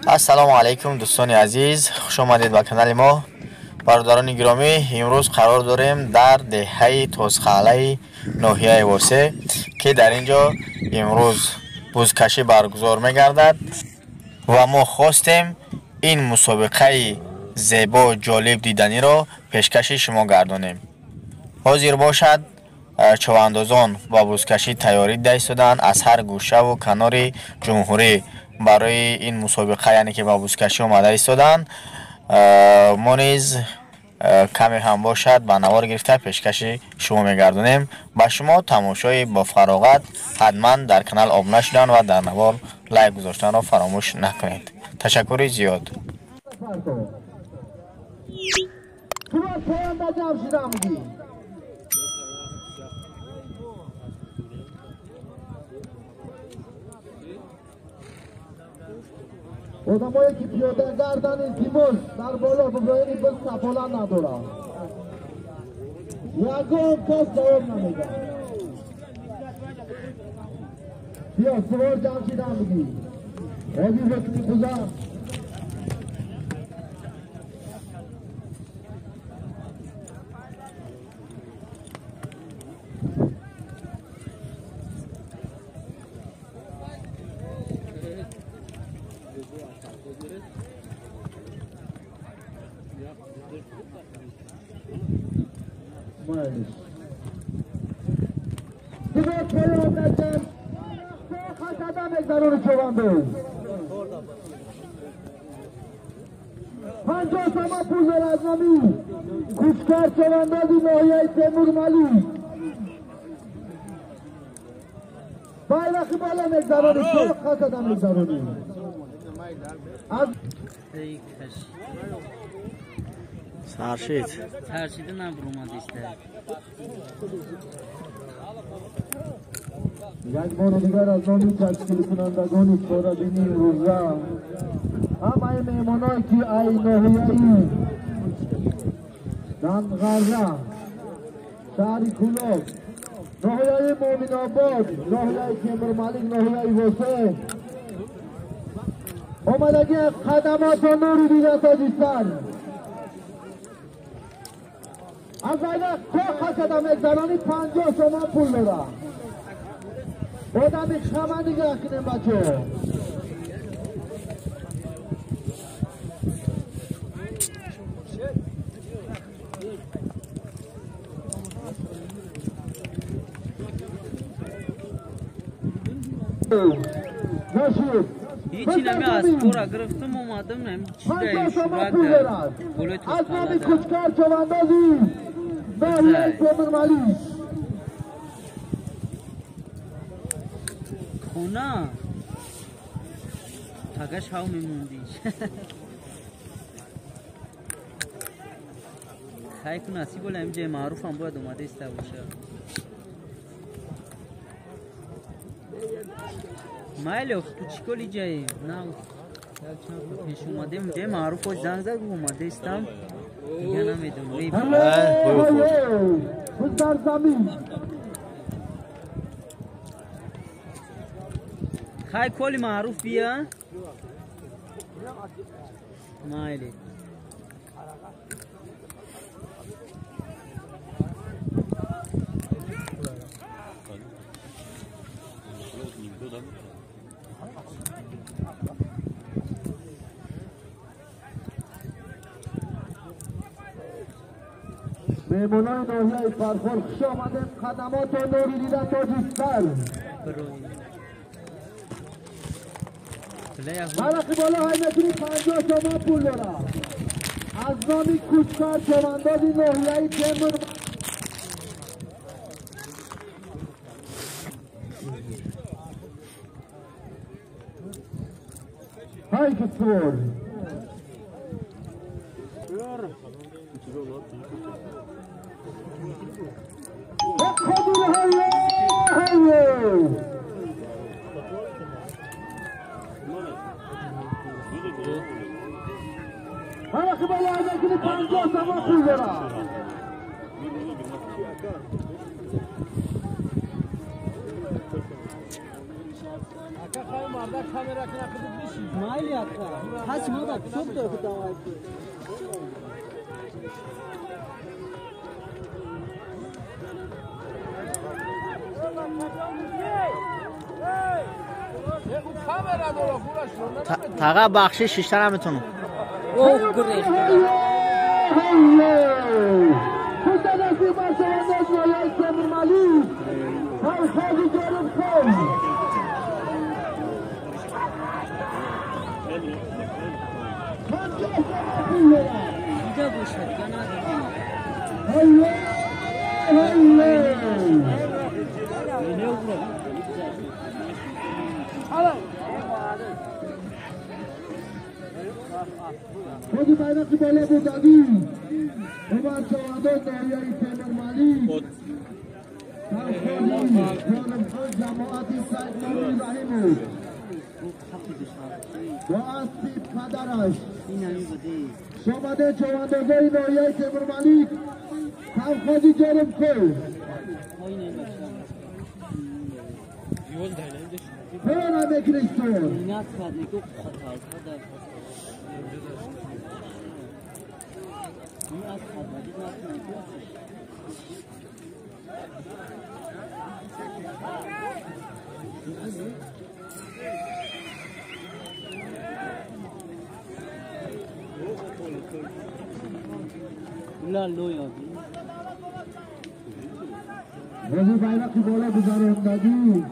ассалому алайкум дӯстони азиз, хуш омадед ба канали мо. бародарони гиромӣ, имрӯз қарор дорем дар деҳаи Тозхалаи ноҳияи Восе ки дар ин ҷо имрӯз бузкашӣ баргузор мегардад ва мо хостем ин мусобиқаи зебо ҷолиб диданиро пешкаши шумо гардонем. ҳозир бошад, човандозон ба бузкашӣ тайёрӣ дастоданд аз ҳар гӯшаву канори ҷумҳурӣ барои ин мусобиқа, яъне ки ба бузкашӣ омада истоданд. мо низ каме ҳам бошад ба навор гирифта пешкаши шумо мегардонем. ба шумо тамошои бо фароғат ҳатман дар канал обуна шудан ва дар навор лайк гузоштанро фаромӯш накунед. ташаккури зиёд. آدمایی که پیاده گردن التماس در بالا ببرین بس سفاله ندارن. یکم کس جواب نمیده. بیا سوار جمشید هم بگی. راضی بکنی بزن. دیگر پایان نکن خطا مگذرون چوانده 50 سما پول در ازنامی کوچکار چواندازی ناحیه تیمور ملی بایرقی بالا مگذرون خطا مگذرونی سرشید نبرومد ایسته یک بار دیگر از نامی تشکیل کنندگان سورا دینی روزا همه میمانایی که ای ناحیه‌ای دندغره شهر کلوب ناحیه مومن آباد ناحیه تیمور ملک ناحیه واسه آمدگی خدمات و نوری دیده تاجیستان از اینه که خدم اگزرانی 50 شما پول دارم آدمی خمه دیگه اکنیم بچه نشید هیچی نمی از پورا گرفتم اومدم نمی چی دایی شورک در گلوی تو از نامی کچکار چواندازی ناحیه تیمور ملی خونه تگش هاو میموندیش خیلی که نصیب ولی جای معروف هم باید اومده ایسته باشه مایلی تو چیکلی جایی نه پیش اومدیم جای معروف باید زنگ زد اومده ایستم دیگه نمیدونم بزر زمین خیلی کلی معروف بیا مایلی میمونای ناحیه فرخار خوش آمدیم خدمات و نوری دیدن تاجیستان برقی بالا های میتونی 50 شما پول دارم از نامی کوچکار چواندازی ناحیه تیمور های کسور خدور هایه برقی بالا های میتونی 50 شما پول دارم Mali akka. Has mada çok da kutawa. Tağa baxşı şişlərə mitonu. Oh great. Kutanası başında Noyay Temur Malik. Halkazı görüp koy. Gida boşver kanadı. Allah! Allah! Ne olur? Hadi bayraklı böyle burada değil. Ömer Çavador Noyay Temur Malik. Halkazı görüp koy cemaati Said Nuri İbrahimov. و اسبی پدرش شامده چواندازای ناحیه تیمور ملیک کمخوادی جرم کل بران همه کریستور رضی bayrak bola guzarandagi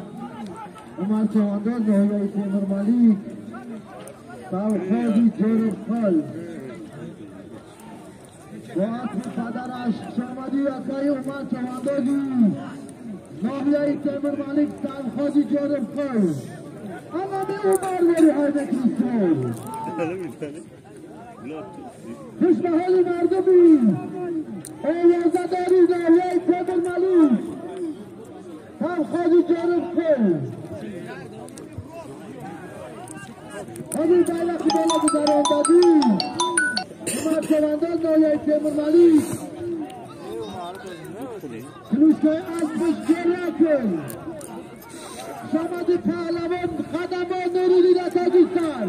Umar Chavandoz Noyay Temur Malik Kavkhazi Jorifal و اسب پدرش شامدی اکای عمر چواندازی ناحیه تیمور ملیک کavkhazi Jorifal اما به عمر بری های کریستور خوشبحال مردمی اوازداری ناحیه تیمور ملیک کavkhazi Jorifal همین bayrak بالا گذراندگی عمر چوانداز ناحیه تیمور ملیک کلوشکای اسبش گریه کن شامدی پهلوان خدمان نوری نتاجیستان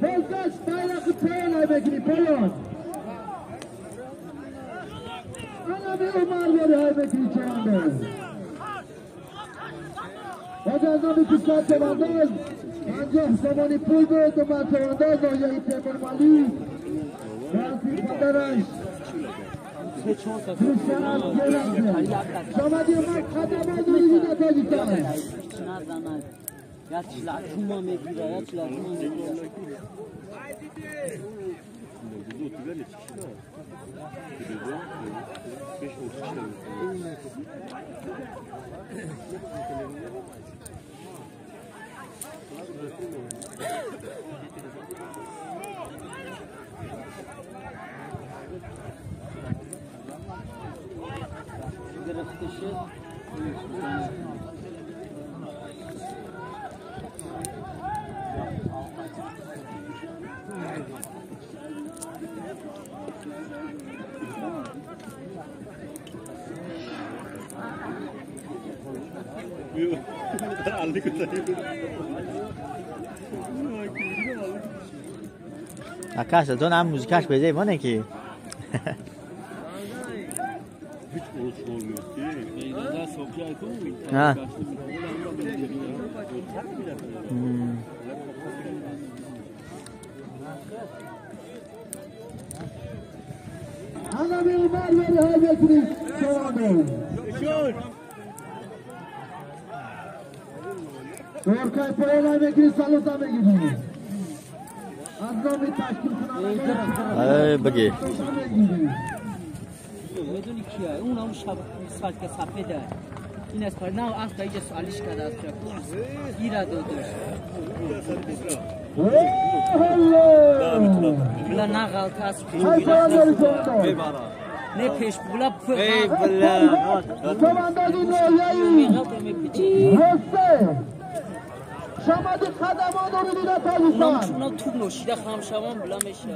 پلکش bayrak پایان های بگیری پایان انا به عمر بری های بگیری چوانداز از نامی کشکار چوانداز 50 زمانی پول بود عمر چوانداز ناحیه تیمور ملیک و اسبی پدرش کشکار گرفته شامدی عمر خدمان نوری نتاجیستان Yatçılar kuma megura, yatçılar kuma megura. Arkadaşlar dön hem müzik aç bezeyim o ne ki? Hiç olmuyor ki. Ha. انا به عمر بری های بگیری چوانداز دورکای پایان های بگیری سالوتا بگیری از نامی تشکیل کننده بگی میدونی کیه؟ اون هم سال که سفیده این از پر نه از اینجا سوالیش کرده از ایراد داشت بلا نه غلط است نه پیش بلا چواندازی ناحیه‌ای رسته شامدی خدمان نوری نتاجیستان اونم تو نوشیده خام شوام بلا میشه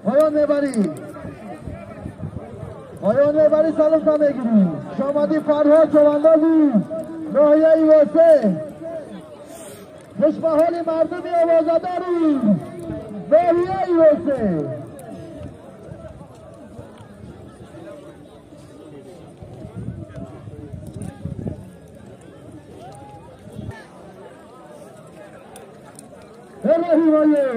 پایان میبری سالوتا بگیری شامدی فرهاد چواندازی ناحیه ایواسه خوش حال مردمی آوازداری ناحیه ایواسه الهی وایه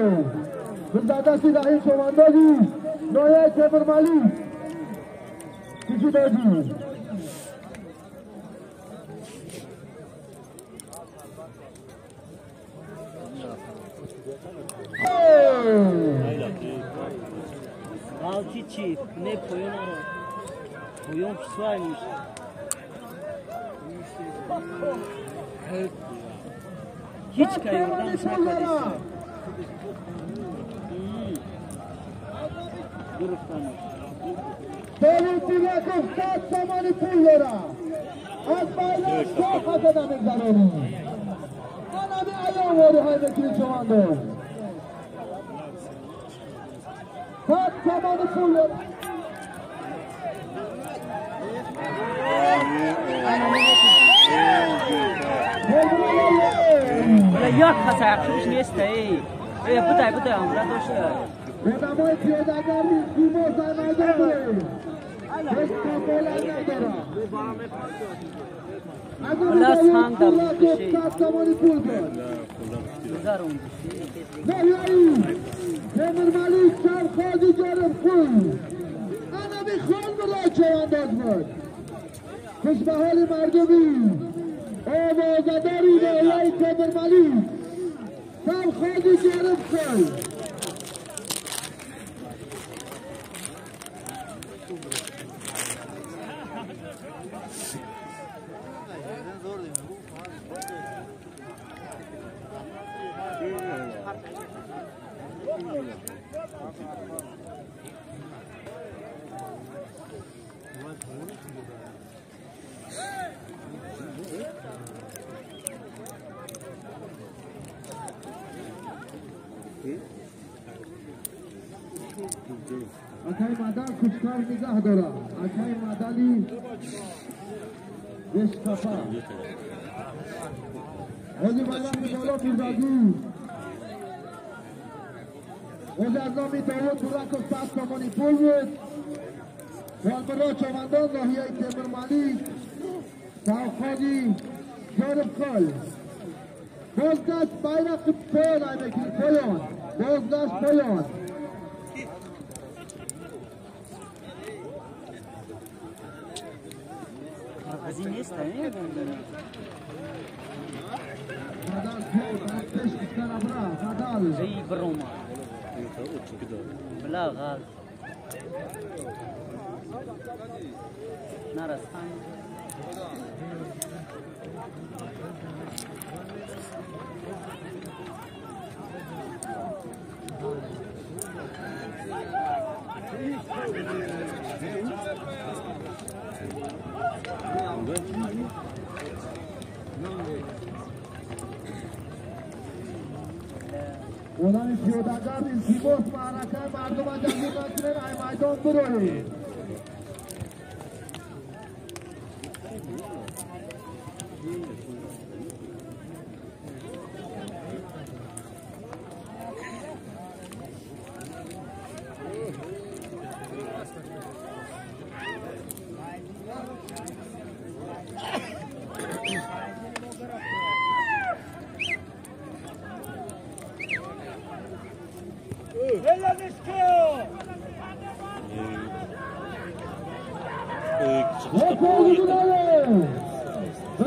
بزدستی رحیم چواندازی ناحیه تیمورمالی کشی دادی Altı çift, ne koyun ara? Koyun pişvaymış. Hiç kayırdan sakladıysa. Gruptanmış. Davut Dilakov 7 samanı pullara. Az bayrak çok hazırlanır zararı. Ana bir ayağı var haydakini çovandı. 7 samanı pullara. Böyle yok kasakmış neyse. Bu da amra doşu. Odamı piyadegarlı kumo saymaydı. Beş kapolar nedara. Allah sang da bu şey. 7 samanı pullar. Güzel olmuş. Nahiyayı. Temirmali Sarkozy görüp kuy. Ana bir kol bırak çavandaz var. Kışbahali mardumi. Ovazadari nahiyayı Temirmali Sarkozy görüp kuy. Akay madan kuşkar nigah dora. Akay madani beş kafa. Ozi bayramı dolu firdagi. Ozi azami Davut Dilakov 7 samanı pul بود. والبرا چواندان ناحیه تیمورمالی Sarkozy görüp kal. Bozdaş bayrak koyan aymekini koyan. Bozdaş koyan. Hazine istemiyor mu? Kadal kol, peş kuşkar abra, kadal. İyi broma. Bla gal. Narastan. Ondan piyodagar iltimos ma'raka mardum jamiyatilar ay maydon buroy.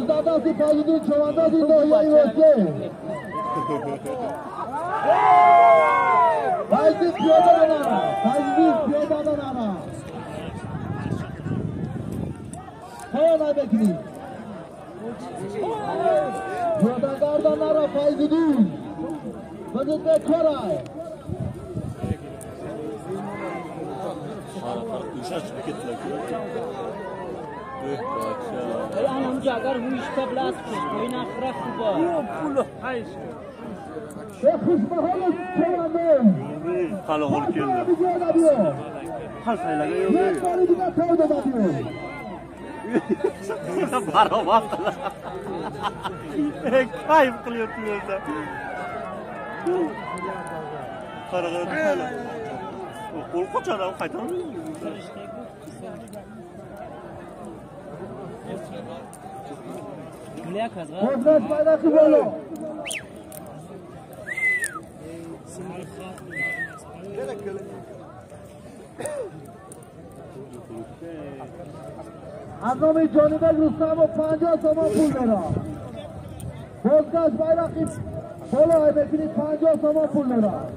Zadasi Fazlı'nın çavanda dinliyor yuvası. Fazlı piyodan ara. Fazlı piyodan ara. Kayan aybekini. Piyodagardan ara Fazlı değil. Fazlı'da Koray. الان اگر رویش تبلاس کش کوین آخر خوبه پولو هایش خوش بحال چوانده خاله هول کرده بیاد بیاد خال سایلا یک باری دیگه تاو دادیو برابر کیف قلیتی میشه قرقه قول قچاله خیتان وزنش بیرقی بالا از نام جانب رستم و 50 تومان پول دارم وزنش بیرقی بالا های بکنید 50 تومان پول دارم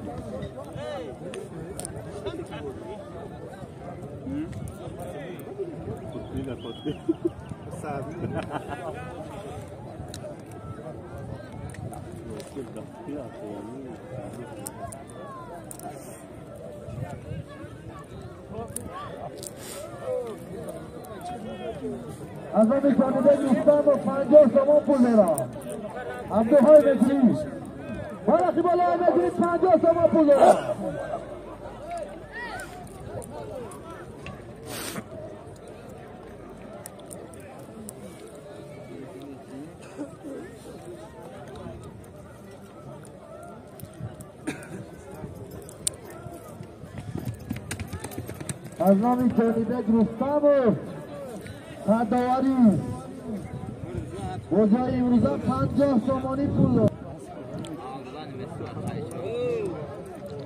از نام جانب رستم و 50 تومان پول دارم عبدالهای متری بیرقی بالا های بکنید 50 تومان پول دارم از نام جانب رستم و خداوری بزای امروزه 50 تومانی پول دارم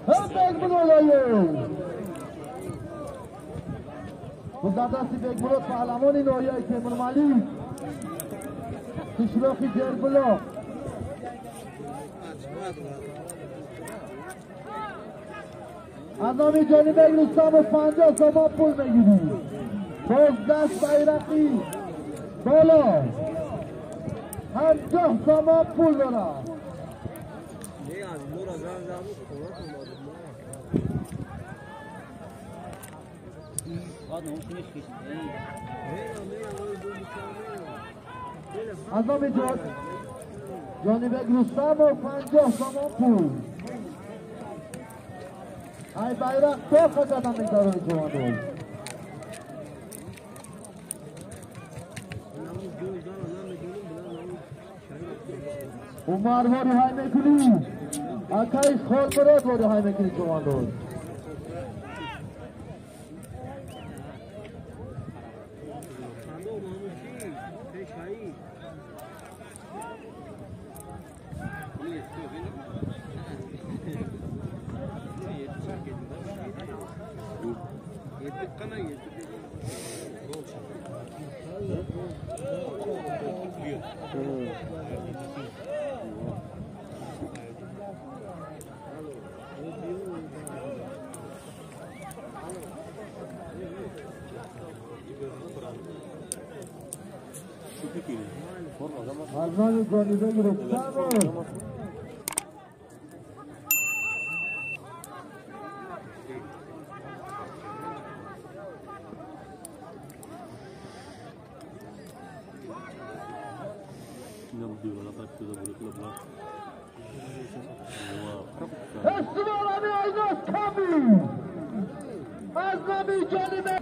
هم بیگ بلولایه بزده دستی بیگ بلو پهلوانی نویه تیمور ملیک کشلاخی جربلا از نام جانب رستم و 50 تومان پول میگیریم باز دست بیرقی بالا 50 تومان پول دارم از نام جانب رستم و 50 تومان پول ای بیرق تو خدادم میدارم جوان دول عمر واری های میکنی اکایش خال براد واری های میکنی جوان دول از نام جانب رستم استوارمی ایناز کمی از نام جانب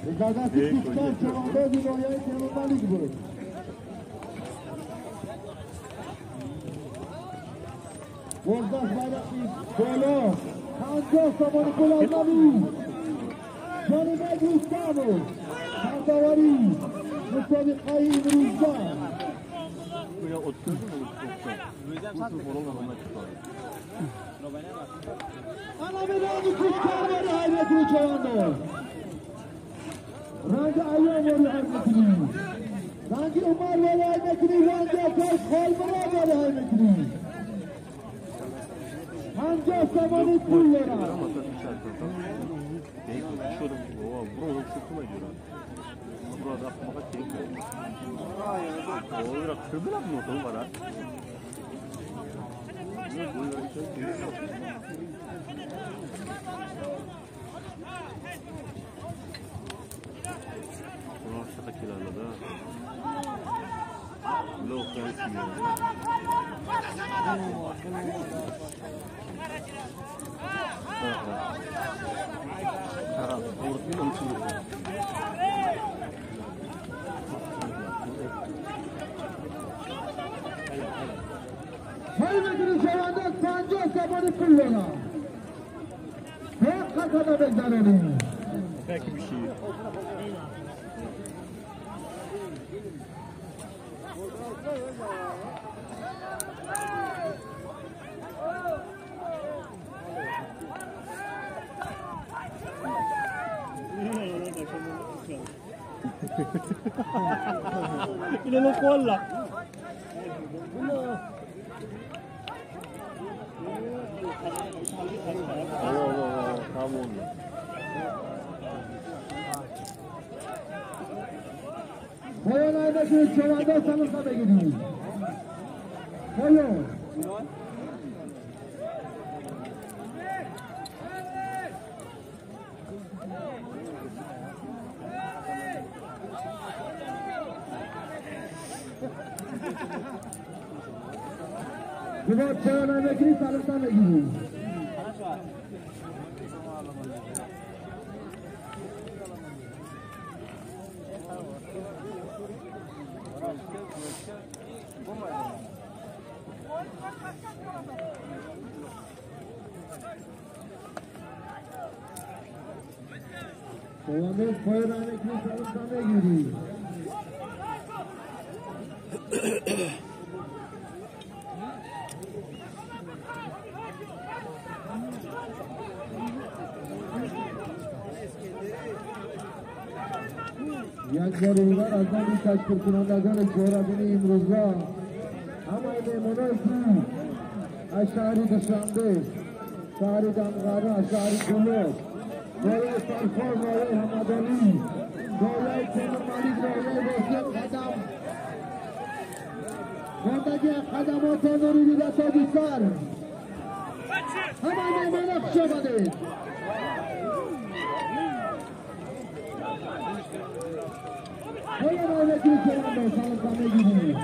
اجازت کشتر چواندازی رویای تیمور ملیک بود وزدش بیرقی بالا 50 تومان پول از نمی جانب رستم و خداوری مسابقه امروزه انا به رنگ کشتر واری های میکنی چوانداز رنگ ایام واری های میکنی رنگ عمر واری های میکنی رنگ اکایش خال براد واری های میکنی 50 تومانی پول دارم sırtıma giriyor. Burada aklıma çekiyor. Olarak kırmızı mı oldu bana? Aşağıda kiraladı. Lokal Haymetini şevanda 50 zamanı pullana. Hep kasada beklerini. belki bir şey. Yine lo kolla. Tamam. Koyun ayındaki şevanda sanırsa gidiyor. Koyun. Kubat koyun ayındaki sanırsa gidiyor. Koyun koyun ayındaki sanırsa gidiyor. Yanlarıyla azami kaçtırkınanlardan coğrafını imruzla ama memonaysi aşağıri dışandı şahri damgara aşağıri kuluk Dolayı sarfar dolayı hamadani dolayı temurmalik dolayı boşluk kadam buradaki kadamat onları vidata disar ama memona kuşamadı. Koyun ayındaki şevanda sanırsa gidiyor.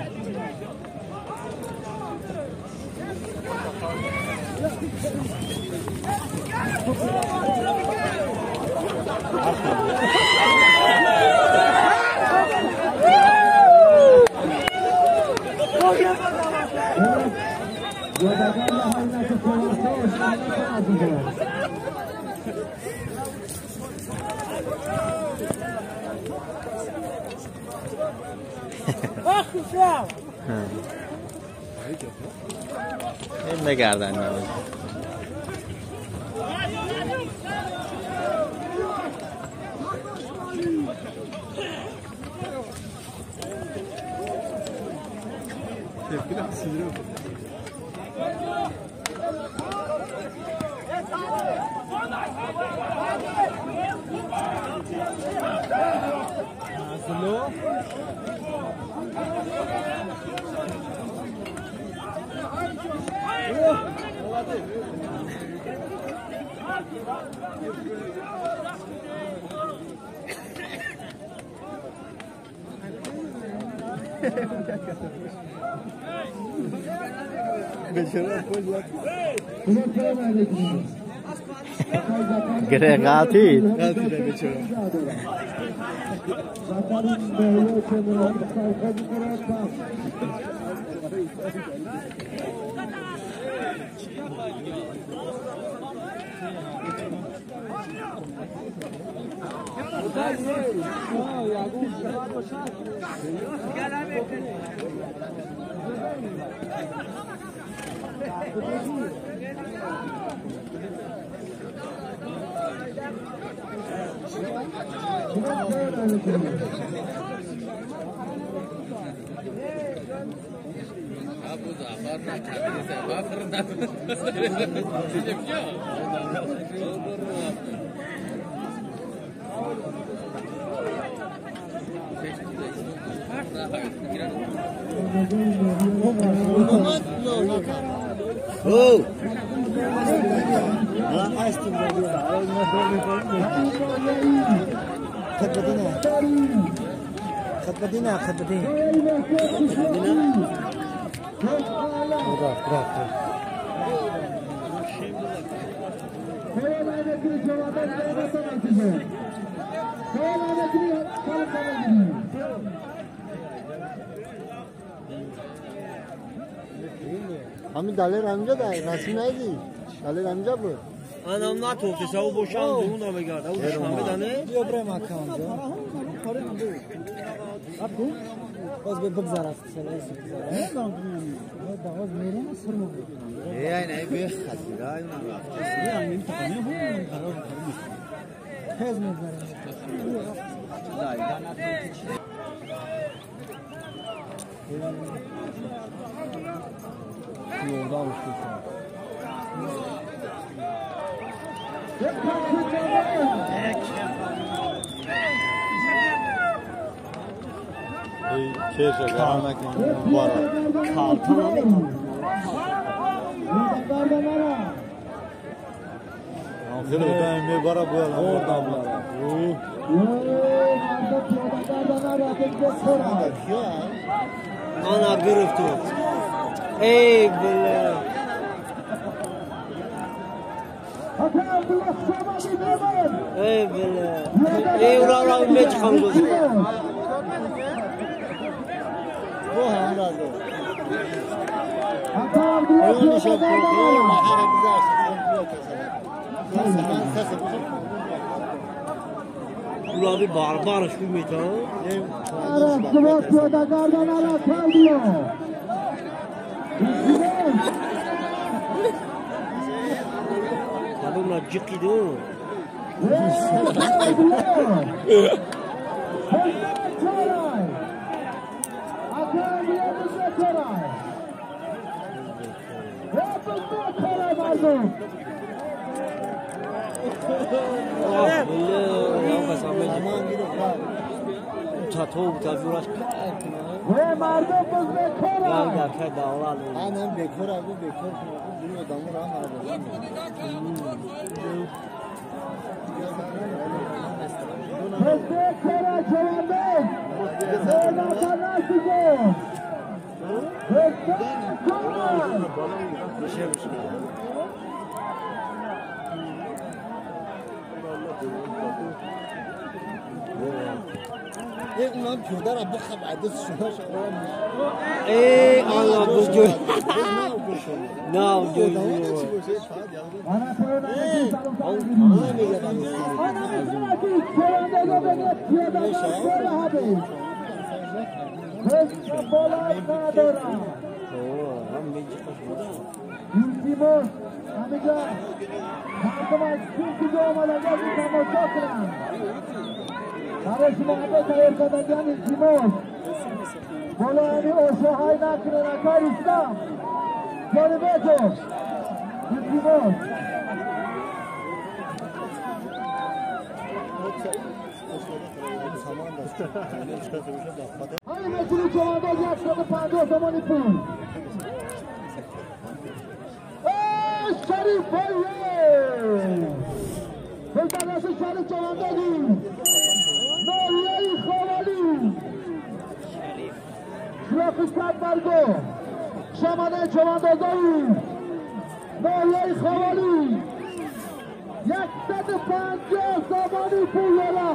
Guadagnarla haynası kovarsa hoşlanması lazım. این بگردن نبود Gregati. Hamid dalir amca da rasmi neydi? Dalir amca bu. Anam ne toptu savu boşan bunu da begarda. O Hamid anne. İbrahim Hakan amca. Abi az bir bugzar است سلاسل. باز میرم سر مو. نه به خسیرای من رفت. یعنی میتونم هم قرار کنم. هز میذارم. Yolda alışıyorsun. Keşke gelmek var. Kaltan abi. Aferin ben bir bara bu adam. Oradan var. Ana gırıftı. Ey billah. Ey billah. Ey ura ne çıkamıyor. Bu hamladı. Oyun işe koyuyor. Mahara bize açtı. Ura bir barbar şu meta. Adamlar cıkıydı. Annem bekor abi bekor bunu adamı rahmet Ulan piyodar abi xabadı şuna şaşırmış. Ey Allah bu gör. Ne yapıyor? برای محبت ارتدادیان تیمور بلانی اوشوهای نکنه نکار اسلام جانبه تو تیمور های مسئولی جوانداز 750 زمانی پول شریف بایه بلدرس شریف جواندازی ناحیه خوالی شرافت برگو شمانه چواندازایی ناحیه خوالی 150 زمانی پویالا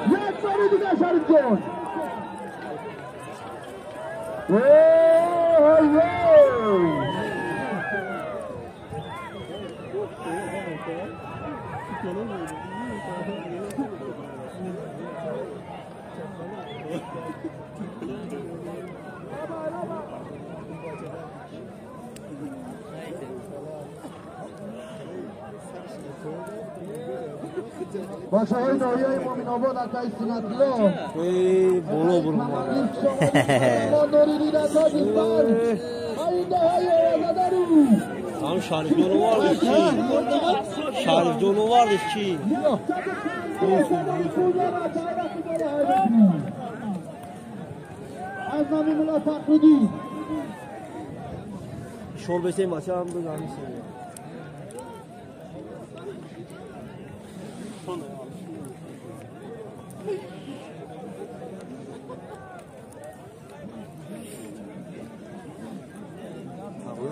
یک باری دیگه شریف جان باشه های ناحیه مومن آباد اکای سینتلو برو برو Tam Şarif yolu vardı ki. Şarif yolu vardı ki. از نامی مولا فخرالدین شور بسیم بچه هم بزنیم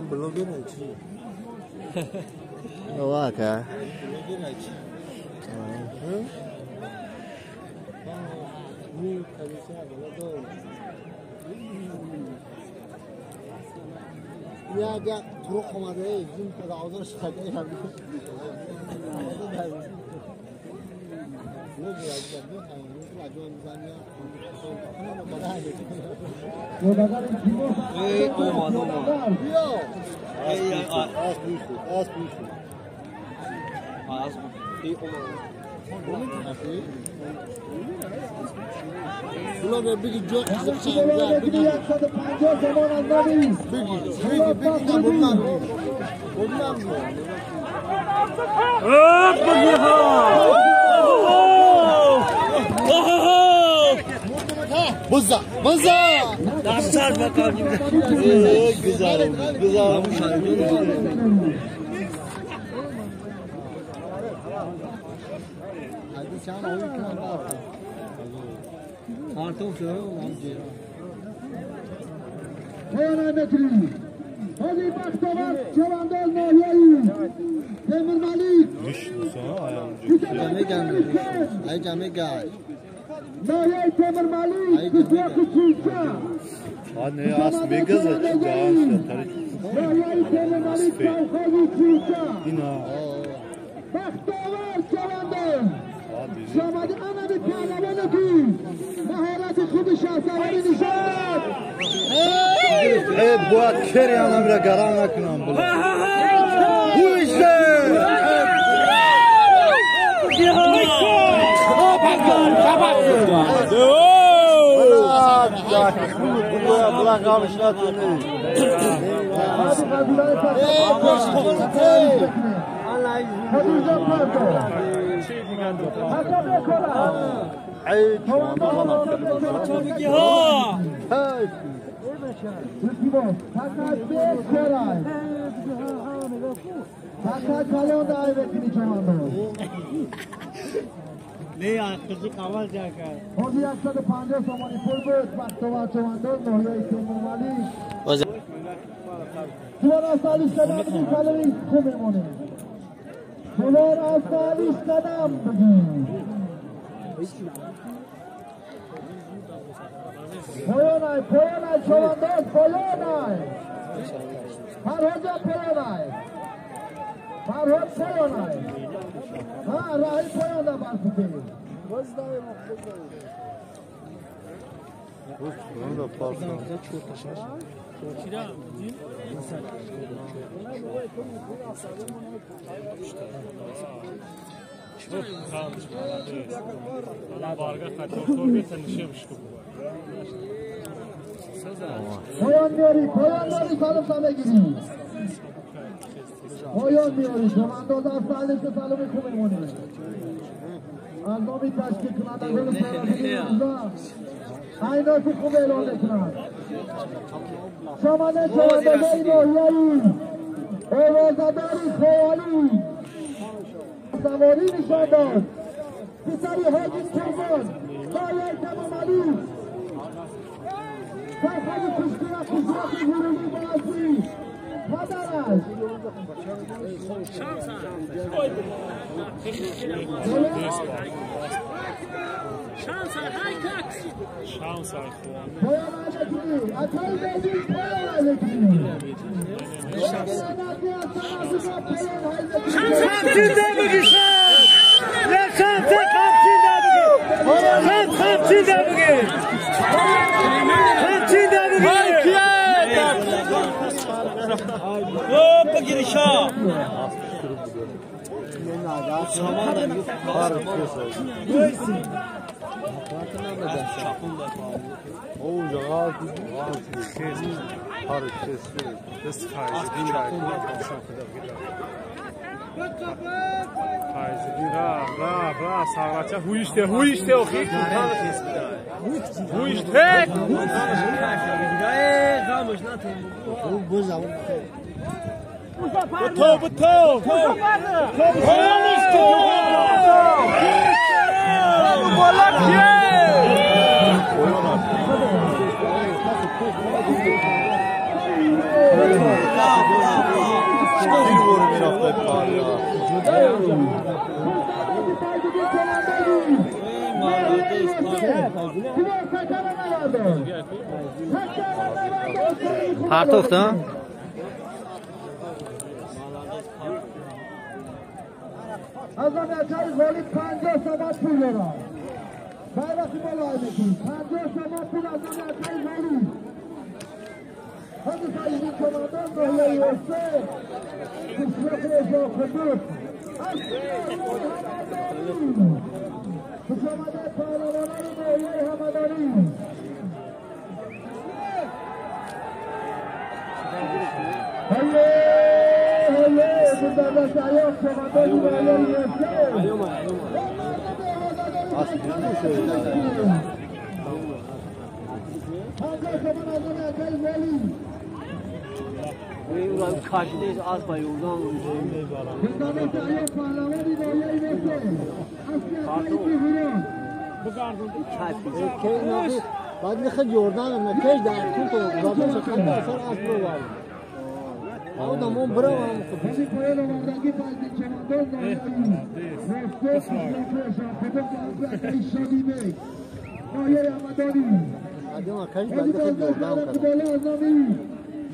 بلوگه نه چی؟ واقعا یا اگه تو خماده این خدا آزار شده هم بلو بگی جو بگی بزا دستار بکنیم گزارم Hadi Baktavar Çavandal Nahiye'yi Temur Malik Ay cami gel Nahiye Temur Malik Kısra Kısra Anne as megaz açtı Nahiye Temur Malik Kavkazı Kısra İna Baktavar Çavandal Şamadi ana bir kahramanı ki Maharati خوب شهسواری نشان داد باید کری آنم را گرام نکنم بلا بویشه بلا قابش نتونی نه آخرش کامل جاکر خودی 150 تومانی پول بود بختوار چواندار ناحیه تیمور مالی دور از سالیش قدم بگیم کالری خوب میمونه دور از سالیش قدم بگیم پایانای چواندار پایانای فرهاد جا پایانای ها راهی پایانده برسید پایان میاری سالم سمگیری پایان میاری شمانداز افسانش که سالم خوب میمونه از نامی تشکیل کنندگان سرازی روزا عینات خوب اعلام کنند شمانه چواندگای ناحیه‌ای اوازداری خوالی سواری نشان داد پسری حاجی کرمان ناحیه تمام‌علی سرخواد کشتی و خشرات ورودی بازی مادرش پایان علکی اتای بیدی پایان علکی همچین ده بگی همچین ده بگی بگیری شاه را ساغرچه هویشته و خیلی Guştek. Betul. Konuş Bolak ye. Partoqdan Azamiyatlar golü 50 sabah pul lira. Bayrakı balaydı ki 50 sabah pul azamiyatlar golü. Hadi sayının komandan böyle yoksa kısrak rezo kudut. Kısamadet pahlavanları böyle hamadani. Burada da sayyok komandan böyle yoksa. Aslında şöyle. Hangi zaman azamiyatlar golü. Ulan karşıdayız az bay yoldan بعد نخد جوردان من كيش ده كنت بابا شكل اثر اصله واو او ده مو برا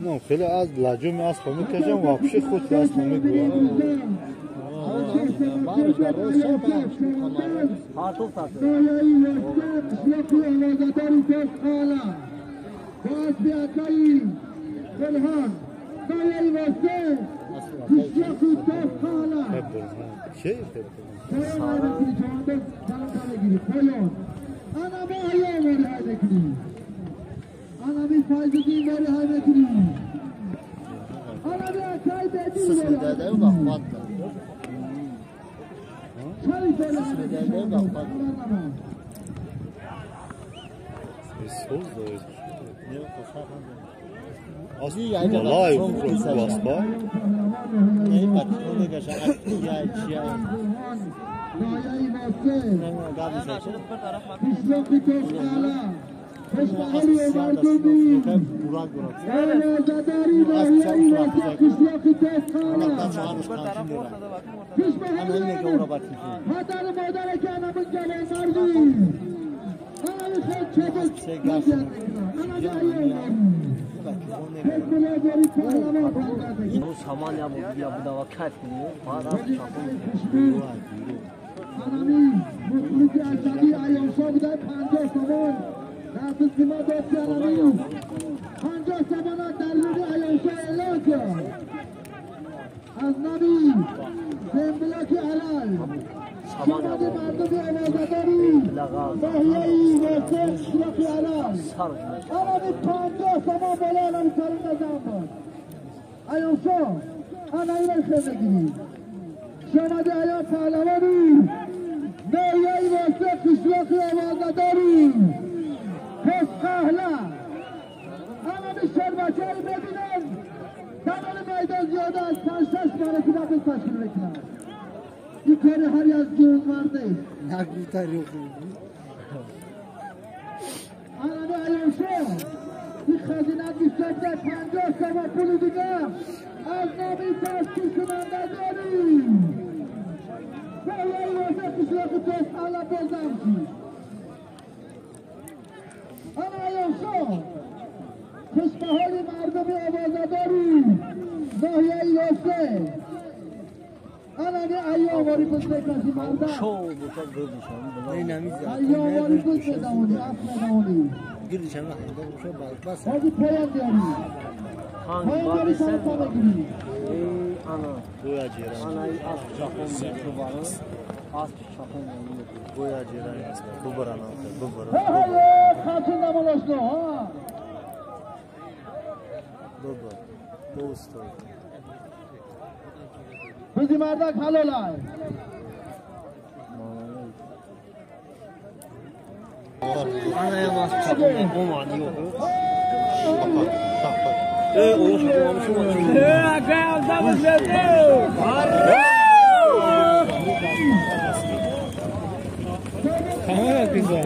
من خیلی از لجوم از فهمی کجام واقعی خود از فهمی گویم Ana bir faydasını veri hayretini. Ana bir akay dedi. Sesini dede yok akmattı. Sesini dede yok akmattı. Söz da öyle. Aslında vallahi bu basma. Neyi batıyor da şaka ya çiğ. Dayayı bastı. Gabi saçı. Kışlakı toskala. Kışlakı mardumi. Burak. Zadari dayayı bastı. Kışlakı toskala. Hatar madara ki anamın gelen mardi. Anamın çok çabuk. Bu saman ya bu da vakit diyor. Para çapın. Anami mutluluk yaşadığı ayın sonunda 50 zaman. Nasıl kime döktü anami. 50 zamana derledi ayın sonunda. Anami. Zembilaki helal. Şamadi mardı avazadari. Mahyeyi ve zembilaki helal. Anami 50 zaman böyle anami sarında zaman. Ayın son. Anayla şöyle gibi. Şamadi ayın pahlavanı. Meryem vase kışlakı avazadari. Keskahla. Ama bir şerbacayı bedinen. Kanalı meydan ziyade az taştaş marekine bir taşkınlıkla. Yukarı her yazgığın vardı. Naklitar yok. Ananı ayırsa. Bir hazinet üstünde 50 sabah pulu diye. Az nabi taşkısın andadari. Meryem vase kışlakı keskahla bozamsı. Ana yoksa kışbahari mardumi avazadari Nahiye-i Yosef Anani ayyavari kuzbekasi marda ayyavari kuzbekadavuni afradavuni hadi poyan diyari poyan diyari sana sana giri Anayı az çapın metrobarı az çapın hey hey khatun namolaşno ha bizi mardak halolay Ana yamas çapın olmadı yok. Onu şu kamera güzel.